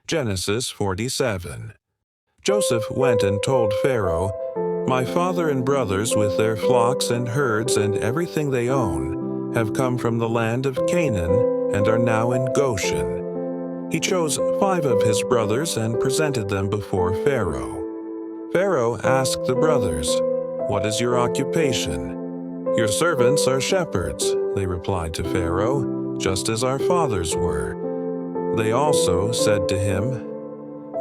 Genesis 47. Joseph went and told Pharaoh, "My father and brothers with their flocks and herds and everything they own have come from the land of Canaan and are now in Goshen." He chose 5 of his brothers and presented them before Pharaoh. Pharaoh asked the brothers, "What is your occupation?" "Your servants are shepherds," they replied to Pharaoh, "just as our fathers were." They also said to him,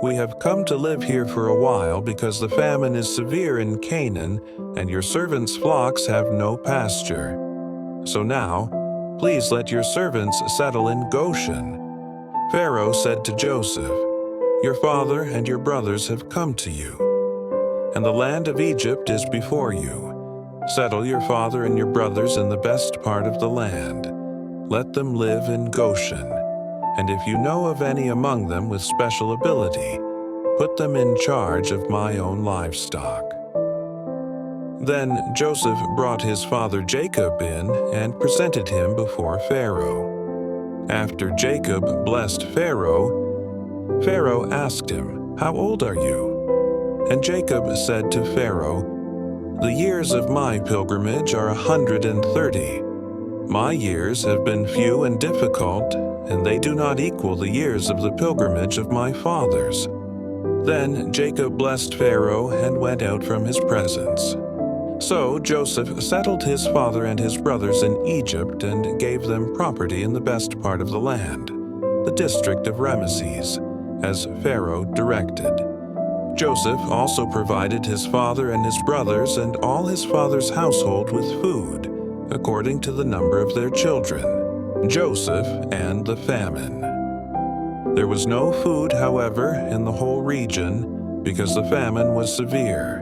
"We have come to live here for a while because the famine is severe in Canaan and your servants' flocks have no pasture. So now, please let your servants settle in Goshen." Pharaoh said to Joseph, "Your father and your brothers have come to you, and the land of Egypt is before you. Settle your father and your brothers in the best part of the land. Let them live in Goshen. And if you know of any among them with special ability, put them in charge of my own livestock." Then Joseph brought his father Jacob in and presented him before Pharaoh. After Jacob blessed Pharaoh, Pharaoh asked him, "How old are you?" And Jacob said to Pharaoh, "The years of my pilgrimage are 130. My years have been few and difficult, and they do not equal the years of the pilgrimage of my fathers." Then Jacob blessed Pharaoh and went out from his presence. So Joseph settled his father and his brothers in Egypt and gave them property in the best part of the land, the district of Ramesses, as Pharaoh directed. Joseph also provided his father and his brothers and all his father's household with food, according to the number of their children. Joseph and the famine. There was no food, however, in the whole region, because the famine was severe.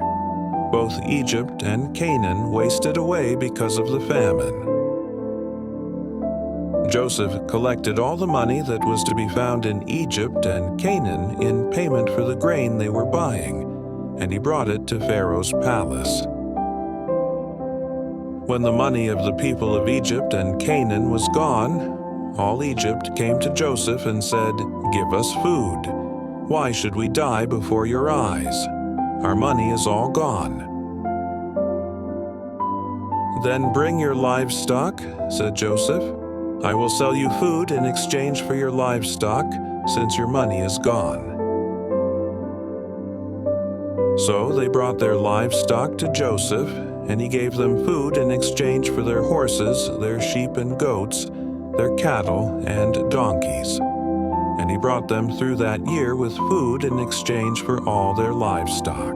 Both Egypt and Canaan wasted away because of the famine. Joseph collected all the money that was to be found in Egypt and Canaan in payment for the grain they were buying, and he brought it to Pharaoh's palace. When the money of the people of Egypt and Canaan was gone, all Egypt came to Joseph and said, "Give us food. Why should we die before your eyes? Our money is all gone." "Then bring your livestock," said Joseph. "I will sell you food in exchange for your livestock, since your money is gone." So they brought their livestock to Joseph, and he gave them food in exchange for their horses, their sheep and goats, their cattle and donkeys. And he brought them through that year with food in exchange for all their livestock.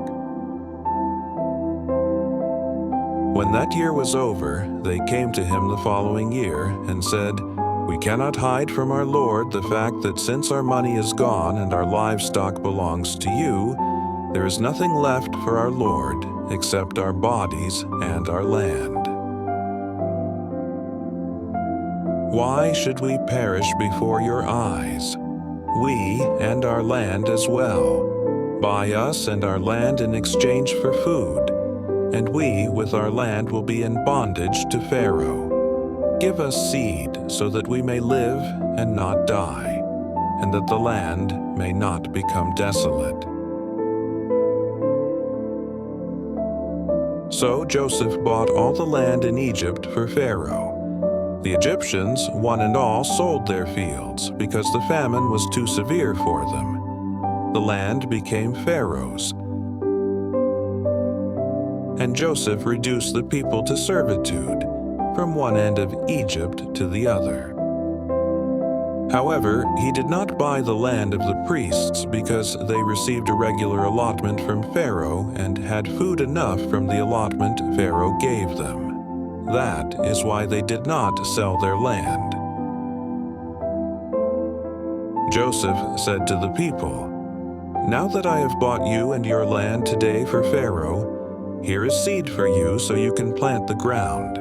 When that year was over, they came to him the following year and said, "We cannot hide from our Lord the fact that since our money is gone and our livestock belongs to you, there is nothing left for our Lord except our bodies and our land. Why should we perish before your eyes? We and our land as well. Buy us and our land in exchange for food, and we with our land will be in bondage to Pharaoh. Give us seed so that we may live and not die, and that the land may not become desolate." So Joseph bought all the land in Egypt for Pharaoh. The Egyptians, one and all, sold their fields because the famine was too severe for them. The land became Pharaoh's. And Joseph reduced the people to servitude, from one end of Egypt to the other. However, he did not buy the land of the priests because they received a regular allotment from Pharaoh and had food enough from the allotment Pharaoh gave them. That is why they did not sell their land. Joseph said to the people, "Now that I have bought you and your land today for Pharaoh, here is seed for you so you can plant the ground.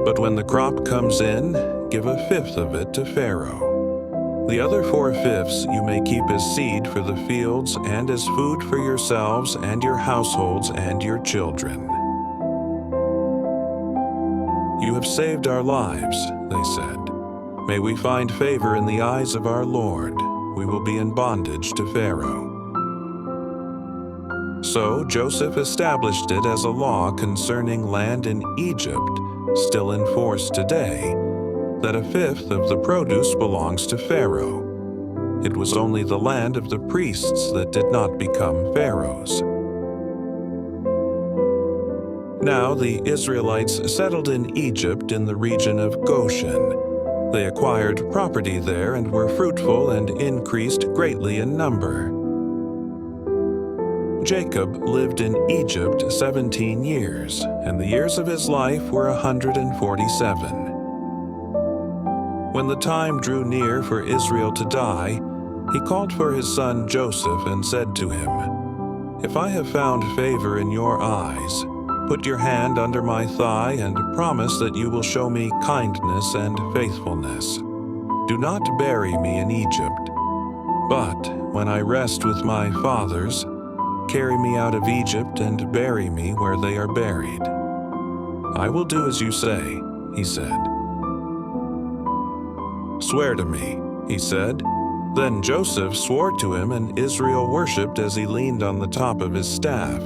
But when the crop comes in, give 1/5 of it to Pharaoh. The other 4/5 you may keep as seed for the fields and as food for yourselves and your households and your children." "You have saved our lives," they said. May we find favor in the eyes of our Lord. We will be in bondage to Pharaoh." So Joseph established it as a law concerning land in Egypt, still in force today, that a fifth of the produce belongs to Pharaoh. It was only the land of the priests that did not become Pharaoh's. Now the Israelites settled in Egypt in the region of Goshen. They acquired property there and were fruitful and increased greatly in number. Jacob lived in Egypt 17 years, and the years of his life were 147. When the time drew near for Israel to die, he called for his son Joseph and said to him, "If I have found favor in your eyes, put your hand under my thigh and promise that you will show me kindness and faithfulness. Do not bury me in Egypt, but when I rest with my fathers, carry me out of Egypt and bury me where they are buried." "I will do as you say," he said. "Swear to me," he said. Then Joseph swore to him, and Israel worshipped as he leaned on the top of his staff.